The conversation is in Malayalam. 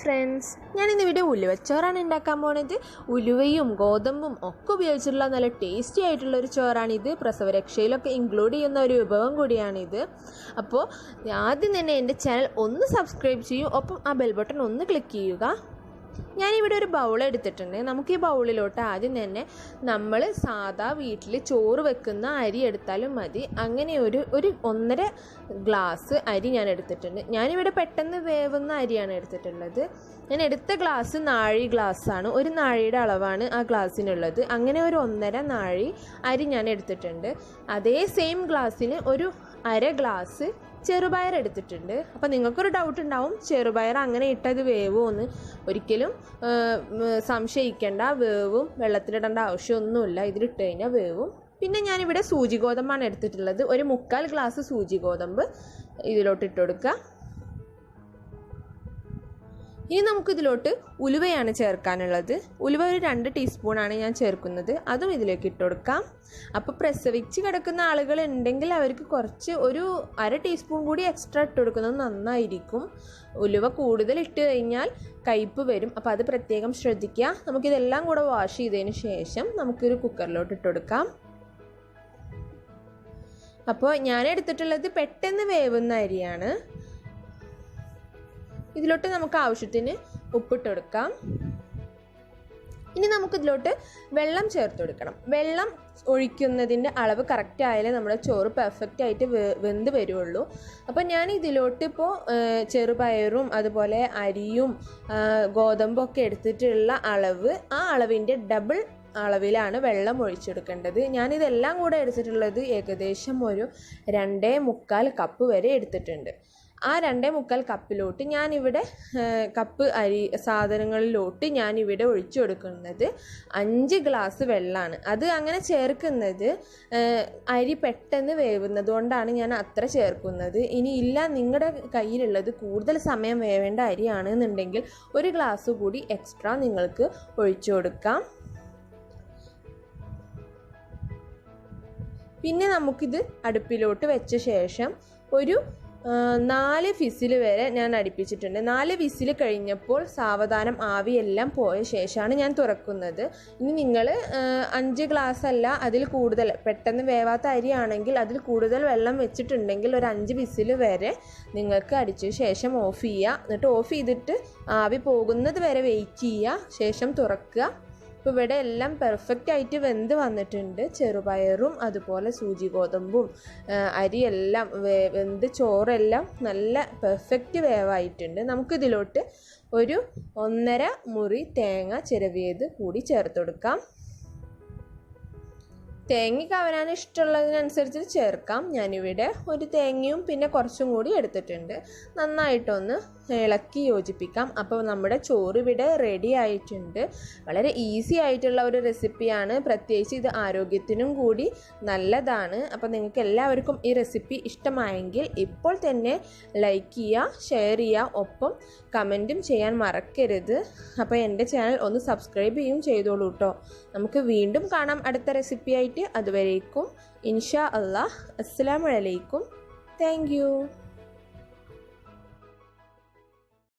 ഫ്രണ്ട്സ്, ഞാനിന്ന് ഇവിടെ ഉലുവച്ചോറാണ് ഉണ്ടാക്കാൻ പോണത്. ഉലുവയും ഗോതമ്പും ഒക്കെ ഉപയോഗിച്ചിട്ടുള്ള നല്ല ടേസ്റ്റി ആയിട്ടുള്ളൊരു ചോറാണിത്. പ്രസവരക്ഷയിലൊക്കെ ഇൻക്ലൂഡ് ചെയ്യുന്ന ഒരു വിഭവം കൂടിയാണിത്. അപ്പോൾ ആദ്യം തന്നെ എൻ്റെ ചാനൽ ഒന്ന് സബ്സ്ക്രൈബ് ചെയ്യൂ, ഒപ്പം ആ ബെൽ ബട്ടൺ ഒന്ന് ക്ലിക്ക് ചെയ്യുക. ഞാനിവിടെ ഒരു ബൗൾ എടുത്തിട്ടുണ്ട്. നമുക്ക് ഈ ബൗളിലോട്ട് ആദ്യം തന്നെ നമ്മൾ സാധാ വീട്ടിൽ ചോറ് വെക്കുന്ന അരി എടുത്താലും മതി. അങ്ങനെ ഒരു 1.5 ഗ്ലാസ് അരി ഞാൻ എടുത്തിട്ടുണ്ട്. ഞാനിവിടെ പെട്ടെന്ന് വേവുന്ന അരിയാണ് എടുത്തിട്ടുള്ളത്. ഞാൻ എടുത്ത ഗ്ലാസ് നാഴി ഗ്ലാസ്സാണ്. ഒരു നാഴിയുടെ അളവാണ് ആ ഗ്ലാസ്സിനുള്ളത്. അങ്ങനെ ഒരു 1.5 നാഴി അരി ഞാൻ എടുത്തിട്ടുണ്ട്. അതേ സെയിം ഗ്ലാസ്സിന് ഒരു 1/2 ഗ്ലാസ് ചെറുപയർ എടുത്തിട്ടുണ്ട്. അപ്പോൾ നിങ്ങൾക്കൊരു ഡൗട്ട് ഉണ്ടാവും, ചെറുപയർ അങ്ങനെ ഇട്ടത് വേവുമെന്ന്. ഒരിക്കലും സംശയിക്കേണ്ട, വേവും. വെള്ളത്തിലിടേണ്ട ആവശ്യമൊന്നുമില്ല, ഇതിലിട്ട് കഴിഞ്ഞാൽ വേവും. പിന്നെ ഞാനിവിടെ സൂചി ഗോതമ്പാണ് എടുത്തിട്ടുള്ളത്. ഒരു 3/4 ഗ്ലാസ് സൂചി ഗോതമ്പ് ഇതിലോട്ട് ഇട്ട് കൊടുക്കുക. ഇനി നമുക്കിതിലോട്ട് ഉലുവയാണ് ചേർക്കാനുള്ളത്. ഉലുവ ഒരു 2 ടീസ്പൂണാണ് ഞാൻ ചേർക്കുന്നത്. അതും ഇതിലേക്ക് ഇട്ട് കൊടുക്കാം. അപ്പോൾ പ്രസവിച്ച് കിടക്കുന്ന ആളുകൾ ഉണ്ടെങ്കിൽ അവർക്ക് കുറച്ച് ഒരു 1/2 ടീസ്പൂൺ കൂടി എക്സ്ട്രാ ഇട്ട് കൊടുക്കുന്നത് നന്നായിരിക്കും. ഉലുവ കൂടുതൽ ഇട്ട് കഴിഞ്ഞാൽ കയ്പ്പ് വരും, അപ്പോൾ അത് പ്രത്യേകം ശ്രദ്ധിക്കുക. നമുക്കിതെല്ലാം കൂടെ വാഷ് ചെയ്തതിന് ശേഷം നമുക്കൊരു കുക്കറിലോട്ട് ഇട്ട് കൊടുക്കാം. അപ്പോൾ ഞാൻ എടുത്തിട്ടുള്ളത് പെട്ടെന്ന് വേവുന്ന അരിയാണ്. ഇതിലോട്ട് നമുക്ക് ആവശ്യത്തിന് ഉപ്പിട്ട് കൊടുക്കാം. ഇനി നമുക്കിതിലോട്ട് വെള്ളം ചേർത്ത് കൊടുക്കണം. വെള്ളം ഒഴിക്കുന്നതിൻ്റെ അളവ് കറക്റ്റ് ആയാലേ നമ്മുടെ ചോറ് പെർഫെക്റ്റ് ആയിട്ട് വെന്ത് വരുള്ളൂ. അപ്പോൾ ഞാൻ ഇതിലോട്ട് ഇപ്പോൾ ചെറുപയറും അതുപോലെ അരിയും ഗോതമ്പും ഒക്കെ എടുത്തിട്ടുള്ള അളവ്, ആ അളവിൻ്റെ ഡബിൾ അളവിലാണ് വെള്ളം ഒഴിച്ചെടുക്കേണ്ടത്. ഞാനിതെല്ലാം കൂടെ എടുത്തിട്ടുള്ളത് ഏകദേശം ഒരു 2.25 കപ്പ് വരെ എടുത്തിട്ടുണ്ട്. ആ 2.25 കപ്പിലോട്ട് ഞാനിവിടെ കപ്പ് അരി സാധനങ്ങളിലോട്ട് ഞാനിവിടെ ഒഴിച്ചു കൊടുക്കുന്നത് 5 ഗ്ലാസ് വെള്ളമാണ്. അത് അങ്ങനെ ചേർക്കുന്നത് അരി പെട്ടെന്ന് വേവുന്നത് കൊണ്ടാണ് ഞാൻ അത്ര ചേർക്കുന്നത്. ഇനി ഇല്ല, നിങ്ങളുടെ കയ്യിലുള്ളത് കൂടുതൽ സമയം വേവേണ്ട അരിയാണെന്നുണ്ടെങ്കിൽ 1 ഗ്ലാസ് കൂടി എക്സ്ട്രാ നിങ്ങൾക്ക് ഒഴിച്ചു കൊടുക്കാം. പിന്നെ നമുക്കിത് അടുപ്പിലോട്ട് വെച്ച ശേഷം ഒരു 4 വിസിൽ വരെ ഞാൻ അടുപ്പിച്ചിട്ടുണ്ട്. 4 വിസിൽ കഴിഞ്ഞപ്പോൾ സാവധാനം ആവിയെല്ലാം പോയ ശേഷമാണ് ഞാൻ തുറക്കുന്നത്. ഇനി നിങ്ങൾ 5 ഗ്ലാസ് അല്ല അതിൽ കൂടുതൽ പെട്ടെന്ന് വേവാത്ത അരിയാണെങ്കിൽ അതിൽ കൂടുതൽ വെള്ളം വെച്ചിട്ടുണ്ടെങ്കിൽ ഒരു 5 വിസിൽ വരെ നിങ്ങൾക്ക് അടിച്ച ശേഷം ഓഫ് ചെയ്യുക. എന്നിട്ട് ഓഫ് ചെയ്തിട്ട് ആവി പോകുന്നത് വരെ വെയിറ്റ് ചെയ്യുക, ശേഷം തുറക്കുക. ഇപ്പോൾ ഇവിടെ എല്ലാം പെർഫെക്റ്റ് ആയിട്ട് വെന്ത് വന്നിട്ടുണ്ട്. ചെറുപയറും അതുപോലെ സൂചി ഗോതമ്പും അരിയെല്ലാം വെന്ത് ചോറെല്ലാം നല്ല പെർഫെക്റ്റ് വേവായിട്ടുണ്ട്. നമുക്കിതിലോട്ട് ഒരു 1.5 മുറി തേങ്ങ ചിരവിയത് കൂടി ചേർത്ത് കൊടുക്കാം. തേങ്ങയ്ക്ക് അവനാൻ ഇഷ്ടമുള്ളതിനനുസരിച്ച് ചേർക്കാം. ഞാനിവിടെ ഒരു തേങ്ങയും പിന്നെ കുറച്ചും കൂടി എടുത്തിട്ടുണ്ട്. നന്നായിട്ടൊന്ന് ഇളക്കി യോജിപ്പിക്കാം. അപ്പോൾ നമ്മുടെ ചോറ് ഇവിടെ റെഡി ആയിട്ടുണ്ട്. വളരെ ഈസി ആയിട്ടുള്ള ഒരു റെസിപ്പിയാണ്. പ്രത്യേകിച്ച് ഇത് ആരോഗ്യത്തിനും കൂടി നല്ലതാണ്. അപ്പോൾ നിങ്ങൾക്ക് എല്ലാവർക്കും ഈ റെസിപ്പി ഇഷ്ടമായെങ്കിൽ ഇപ്പോൾ തന്നെ ലൈക്ക് ചെയ്യുക, ഷെയർ ചെയ്യുക, ഒപ്പം കമൻറ്റും ചെയ്യാൻ മറക്കരുത്. അപ്പോൾ എൻ്റെ ചാനൽ ഒന്ന് സബ്സ്ക്രൈബ് ചെയ്തോളൂ കേട്ടോ. നമുക്ക് വീണ്ടും കാണാം അടുത്ത റെസിപ്പി ആയിട്ട്. അതുവരേക്കും ഇൻഷാ അല്ലാഹ്, അസ്സലാമു അലൈക്കും. Thank you.